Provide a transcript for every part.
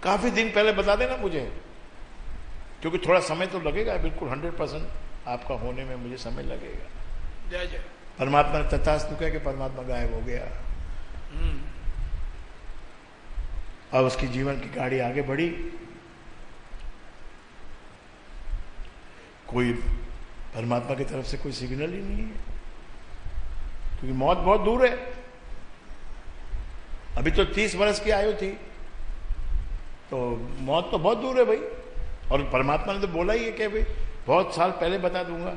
काफी दिन पहले बता देना मुझे, क्योंकि थोड़ा समय तो लगेगा, बिल्कुल 100% आपका होने में मुझे समय लगेगा। जय जय। परमात्मा ने तथास्तु कह के परमात्मा गायब हो गया। अब उसकी जीवन की गाड़ी आगे बढ़ी, कोई परमात्मा की तरफ से कोई सिग्नल ही नहीं है, क्योंकि मौत बहुत दूर है। अभी तो 30 वर्ष की आयु थी, तो मौत तो बहुत दूर है भाई। और परमात्मा ने तो बोला ही है कि भाई बहुत साल पहले बता दूंगा।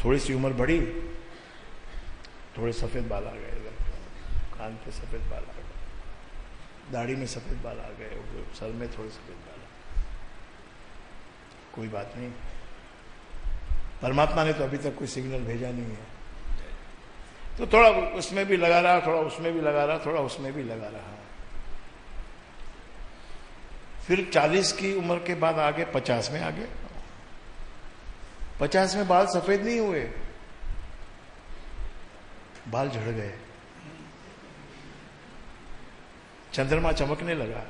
थोड़ी सी उम्र बढ़ी, थोड़े सफेद बाल आ गए, कान पे सफेद बाल आ गए, दाढ़ी में सफेद बाल आ गए, सर में थोड़े सफेद बाल आ गए। कोई बात नहीं, परमात्मा ने तो अभी तक कोई सिग्नल भेजा नहीं है, तो थोड़ा उसमें भी लगा रहा, थोड़ा उसमें भी लगा रहा, थोड़ा उसमें भी लगा रहा। फिर 40 की उम्र के बाद आगे 50 में आ गए। 50 में बाल सफेद नहीं हुए, बाल झड़ गए, चंद्रमा चमकने लगा।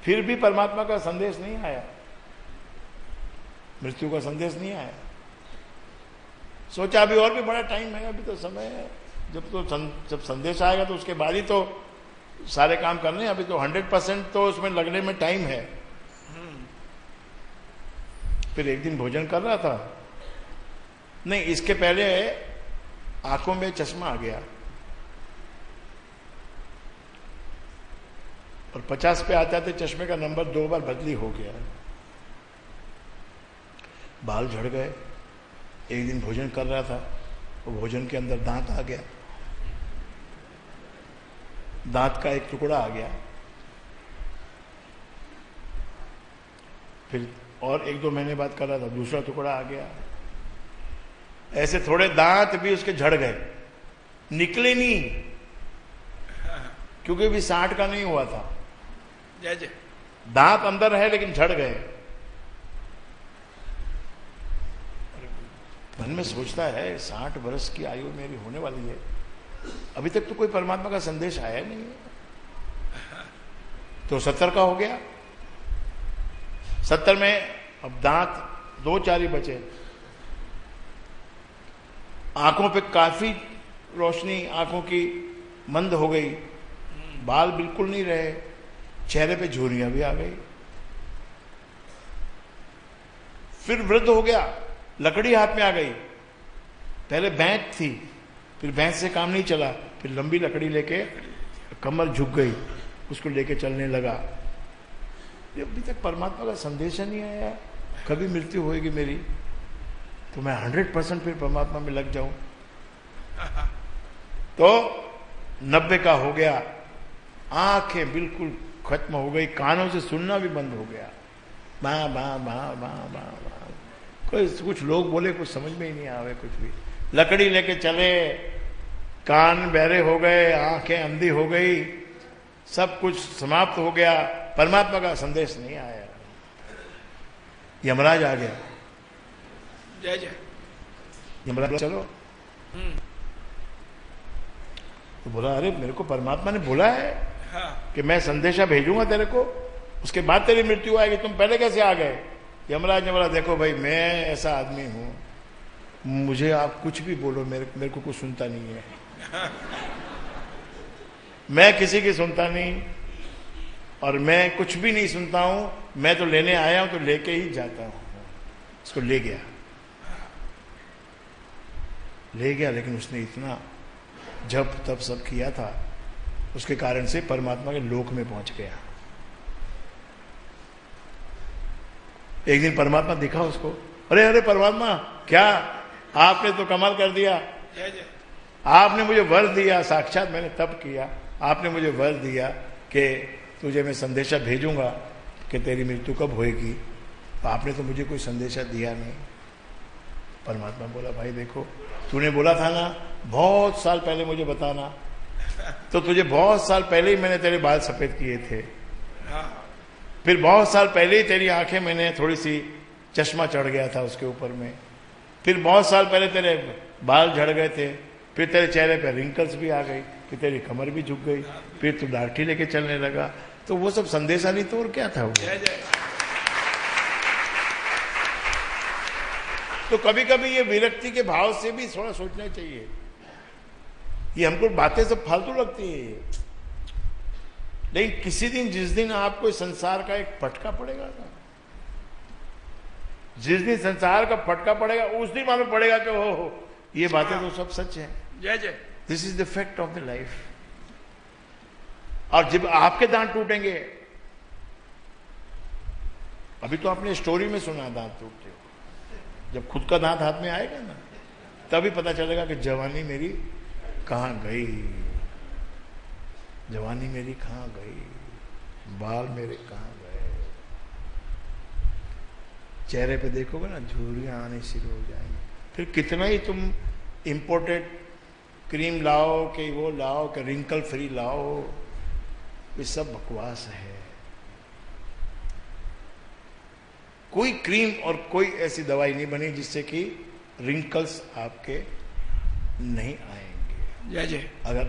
फिर भी परमात्मा का संदेश नहीं आया, मृत्यु का संदेश नहीं आया। सोचा अभी और भी बड़ा टाइम है, अभी तो समय है, जब संदेश आएगा तो उसके बाद ही तो सारे काम करने। अभी तो 100% तो उसमें लगने में टाइम है। फिर एक दिन भोजन कर रहा था, नहीं इसके पहले आंखों में चश्मा आ गया, और 50 पे आते आते चश्मे का नंबर 2 बार बदली हो गया, बाल झड़ गए। एक दिन भोजन कर रहा था, वो भोजन के अंदर दांत आ गया, दांत का एक टुकड़ा आ गया। फिर और 1-2 महीने बाद कर रहा था, दूसरा टुकड़ा आ गया। ऐसे थोड़े दांत भी उसके झड़ गए, निकले नहीं, क्योंकि भी 60 का नहीं हुआ था। जय जय। दांत अंदर है लेकिन झड़ गए। मन में सोचता है 60 वर्ष की आयु मेरी होने वाली है, अभी तक तो कोई परमात्मा का संदेश आया नहीं है। तो 70 का हो गया। 70 में अब दांत 2-4 ही बचे, आंखों पे काफी रोशनी, आंखों की मंद हो गई, बाल बिल्कुल नहीं रहे, चेहरे पे झुर्रियां भी आ गई। फिर वृद्ध हो गया, लकड़ी हाथ में आ गई। पहले बैंच थी, फिर बैंच से काम नहीं चला, फिर लंबी लकड़ी लेके कमर झुक गई, उसको लेके चलने लगा। ये अभी तक परमात्मा का संदेश नहीं आया, कभी मृत्यु होएगी मेरी तो मैं 100% फिर परमात्मा में लग जाऊं। तो 90 का हो गया, आंखें बिल्कुल खत्म हो गई, कानों से सुनना भी बंद हो गया। माँ माँ माँ माँ माँ माँ, कोई कुछ लोग बोले कुछ समझ में ही नहीं आवे कुछ भी। लकड़ी लेके चले, कान बहरे हो गए, आंखें अंधी हो गई, सब कुछ समाप्त हो गया, परमात्मा का संदेश नहीं आया। यमराज आ गया। जय जय। यमराज चलो, तो बोला अरे मेरे को परमात्मा ने बोला है कि मैं संदेशा भेजूंगा तेरे को, उसके बाद तेरी मृत्यु आएगी, तुम पहले कैसे आ गए? यमराज ने बोला देखो भाई मैं ऐसा आदमी हूं, मुझे आप कुछ भी बोलो, मेरे को कुछ सुनता नहीं है। मैं किसी की सुनता नहीं, और मैं कुछ भी नहीं सुनता हूं, मैं तो लेने आया हूं तो लेके ही जाता हूं। उसको ले गया, लेकिन उसने इतना जप तप सब किया था, उसके कारण से परमात्मा के लोक में पहुंच गया। एक दिन परमात्मा दिखा उसको, अरे अरे परमात्मा क्या आपने तो कमाल कर दिया, आपने मुझे वर दिया, साक्षात मैंने तप किया, आपने मुझे वर दिया कि तुझे मैं संदेशा भेजूंगा कि तेरी मृत्यु कब होएगी, तो आपने तो मुझे कोई संदेशा दिया नहीं। परमात्मा बोला भाई देखो तूने बोला था ना बहुत साल पहले मुझे बताना, तो तुझे बहुत साल पहले ही मैंने तेरे बाल सफेद किए थे, फिर बहुत साल पहले ही तेरी आंखें मैंने थोड़ी सी चश्मा चढ़ गया था उसके ऊपर में, फिर बहुत साल पहले तेरे बाल झड़ गए थे, फिर तेरे चेहरे पे रिंकल्स भी आ गई, फिर तेरी कमर भी झुक गई, फिर तू लाठी लेके चलने लगा। तो वो सब संदेशा नहीं तो और क्या था वो? जय जय। तो कभी कभी ये विरक्ति के भाव से भी थोड़ा सोचना चाहिए। ये हमको बातें सब फालतू लगती है, लेकिन किसी दिन जिस दिन आपको इस संसार का एक फटका पड़ेगा ना, जिस दिन संसार का फटका पड़ेगा उस दिन मालूम पड़ेगा कि हो ये बातें तो सब सच है। जय जय। This is the fact of the life. और जब आपके दांत टूटेंगे, अभी तो आपने स्टोरी में सुना दांत टूटते हो, जब खुद का दांत हाथ में आएगा ना तभी पता चलेगा कि जवानी मेरी कहां गई, जवानी मेरी कहां गई, बाल मेरे कहां गए। चेहरे पे देखोगे ना झुर्रियां आने शुरू हो जाएंगी। फिर कितना ही तुम इंपोर्टेड क्रीम लाओ कि वो लाओ कि रिंकल फ्री लाओ, ये सब बकवास है। कोई क्रीम और कोई ऐसी दवाई नहीं बनी जिससे कि रिंकल्स आपके नहीं आएंगे। जय जय। अगर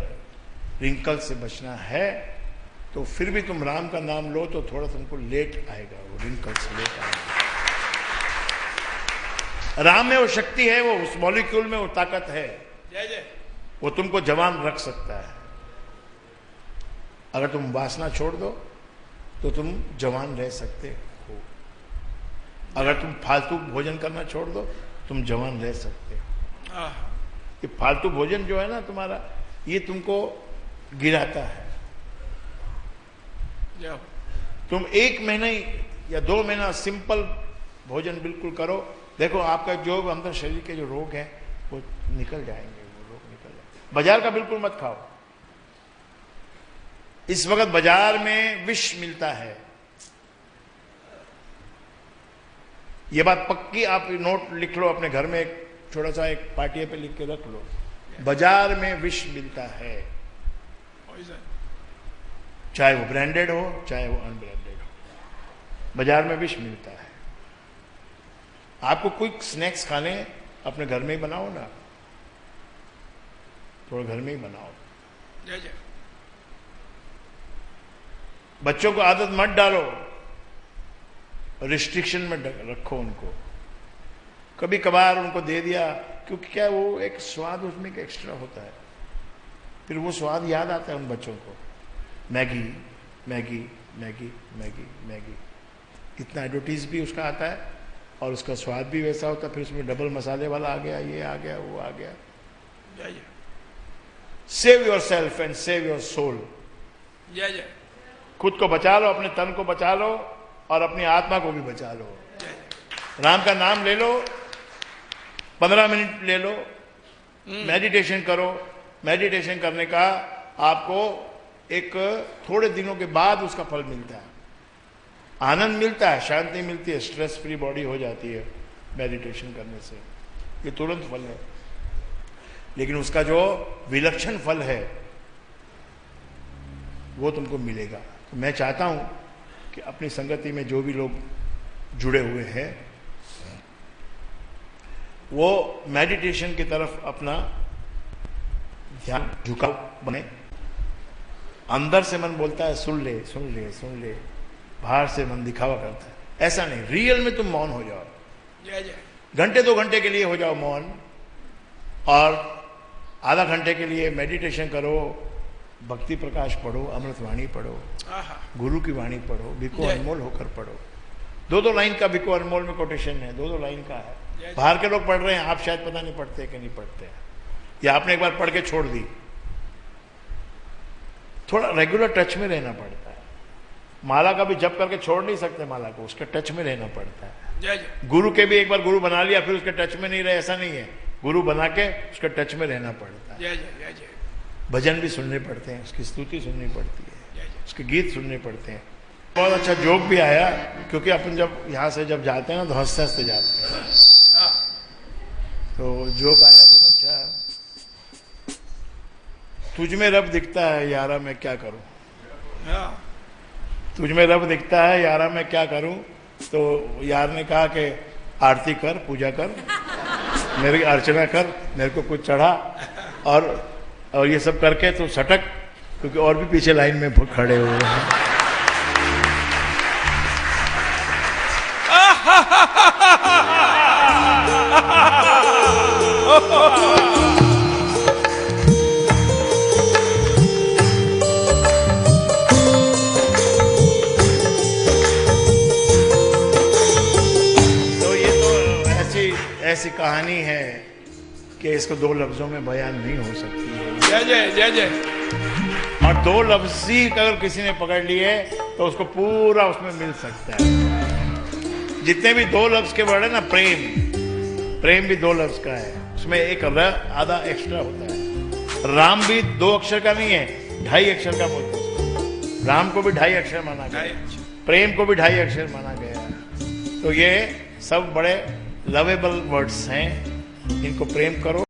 रिंकल से बचना है तो फिर भी तुम राम का नाम लो तो थोड़ा तुमको लेट आएगा, वो रिंकल्स लेट आएगा। राम में वो शक्ति है, वो उस मॉलिक्यूल में वो ताकत है। जय जय। वो तुमको जवान रख सकता है। अगर तुम वासना छोड़ दो तो तुम जवान रह सकते हो। अगर तुम फालतू भोजन करना छोड़ दो तुम जवान रह सकते हो। ये फालतू भोजन जो है ना तुम्हारा, ये तुमको गिराता है। तुम 1 महीना या 2 महीना सिंपल भोजन बिल्कुल करो, देखो आपका जो अंदर शरीर के जो रोग हैं वो निकल जाएंगे, वो रोग निकल जाएंगे। बाजार का बिल्कुल मत खाओ। इस वक्त बाजार में विष मिलता है, ये बात पक्की। आप नोट लिख लो अपने घर में, एक छोटा सा एक पाटिया पे लिख के रख लो, बाजार में विष मिलता है, चाहे वो ब्रांडेड हो चाहे वो अनब्रांडेड हो, बाजार में विष मिलता है। आपको क्विक स्नैक्स खाने अपने घर में ही बनाओ ना, थोड़ा घर में ही बनाओ। जय जय। बच्चों को आदत मत डालो, रिस्ट्रिक्शन में रखो उनको। कभी कभार उनको दे दिया, क्योंकि क्या वो एक स्वाद उसमें एक एक्स्ट्रा होता है, फिर वो स्वाद याद आता है उन बच्चों को। Maggi Maggi Maggi Maggi Maggi, इतना एडवर्टीज भी उसका आता है और उसका स्वाद भी वैसा होता है। फिर उसमें डबल मसाले वाला आ गया, ये आ गया, वो आ गया। जय जय। Save yourself and save your soul. जय जय। खुद को बचा लो, अपने तन को बचा लो और अपनी आत्मा को भी बचा लो। राम का नाम ले लो, 15 मिनट ले लो, मेडिटेशन करो। मेडिटेशन करने का आपको एक थोड़े दिनों के बाद उसका फल मिलता है, आनंद मिलता है, शांति मिलती है, स्ट्रेस फ्री बॉडी हो जाती है मेडिटेशन करने से। ये तुरंत फल है, लेकिन उसका जो विलक्षण फल है वो तुमको मिलेगा। तो मैं चाहता हूं कि अपनी संगति में जो भी लोग जुड़े हुए हैं वो मेडिटेशन की तरफ अपना ध्यान झुकाव बने। अंदर से मन बोलता है सुन ले सुन ले सुन ले, बाहर से मन दिखावा करता है। ऐसा नहीं, रियल में तुम मौन हो जाओ। जय जय। घंटे 2 घंटे के लिए हो जाओ मौन, और आधा घंटे के लिए मेडिटेशन करो, भक्ति प्रकाश पढ़ो, अमृतवाणी पढ़ो, गुरु की वाणी पढ़ो, भिको अनमोल होकर पढ़ो। 2-2 लाइन का भिको अनमोल में कोटेशन है, 2-2 लाइन का है। बाहर के लोग पढ़ रहे हैं, आप शायद पता नहीं पढ़ते कि नहीं पढ़ते, या आपने एक बार पढ़ के छोड़ दी। थोड़ा रेगुलर टच में रहना पड़ता है। माला का भी जप करके छोड़ नहीं सकते माला को, उसके टच में रहना पड़ता है। जय जय। गुरु के भी एक बार गुरु बना लिया फिर उसके टच में नहीं रहे, ऐसा नहीं है। गुरु बना के उसके टच में रहना पड़ता है। जय जय। जय जय। भजन भी सुनने पड़ते हैं, उसकी स्तुति सुननी पड़ती है, उसके गीत सुनने पड़ते हैं। बहुत अच्छा जोक भी आया, क्योंकि अपन जब यहाँ से जब जाते हैं ना तो हंसते हंसते जाते हैं। तो जोक आया बहुत अच्छा, तुझ में रब दिखता है यारा मैं क्या करूं, तुझ में रब दिखता है यारा मैं क्या करूं। तो यार ने कहा कि आरती कर, पूजा कर, मेरी अर्चना कर, मेरे को कुछ चढ़ा। और ये सब करके तो सटक, क्योंकि और भी पीछे लाइन में खड़े हुए हैं। तो ये तो ऐसी कहानी है कि इसको दो लफ्जों में बयान नहीं हो सकती है। जय जय जय जय। और दो लफ्ज ही अगर किसी ने पकड़ लिए तो उसको पूरा उसमें मिल सकता है। जितने भी दो लफ्ज के वर्ड है ना, प्रेम भी दो लफ्ज का है, उसमें एक र आधा एक्स्ट्रा होता है। राम भी 2 अक्षर का नहीं है, 2.5 अक्षर का बोलते हैं। राम को भी 2.5 अक्षर माना गया, प्रेम को भी 2.5 अक्षर माना गया। तो ये सब बड़े लवेबल वर्ड्स हैं, इनको प्रेम करो।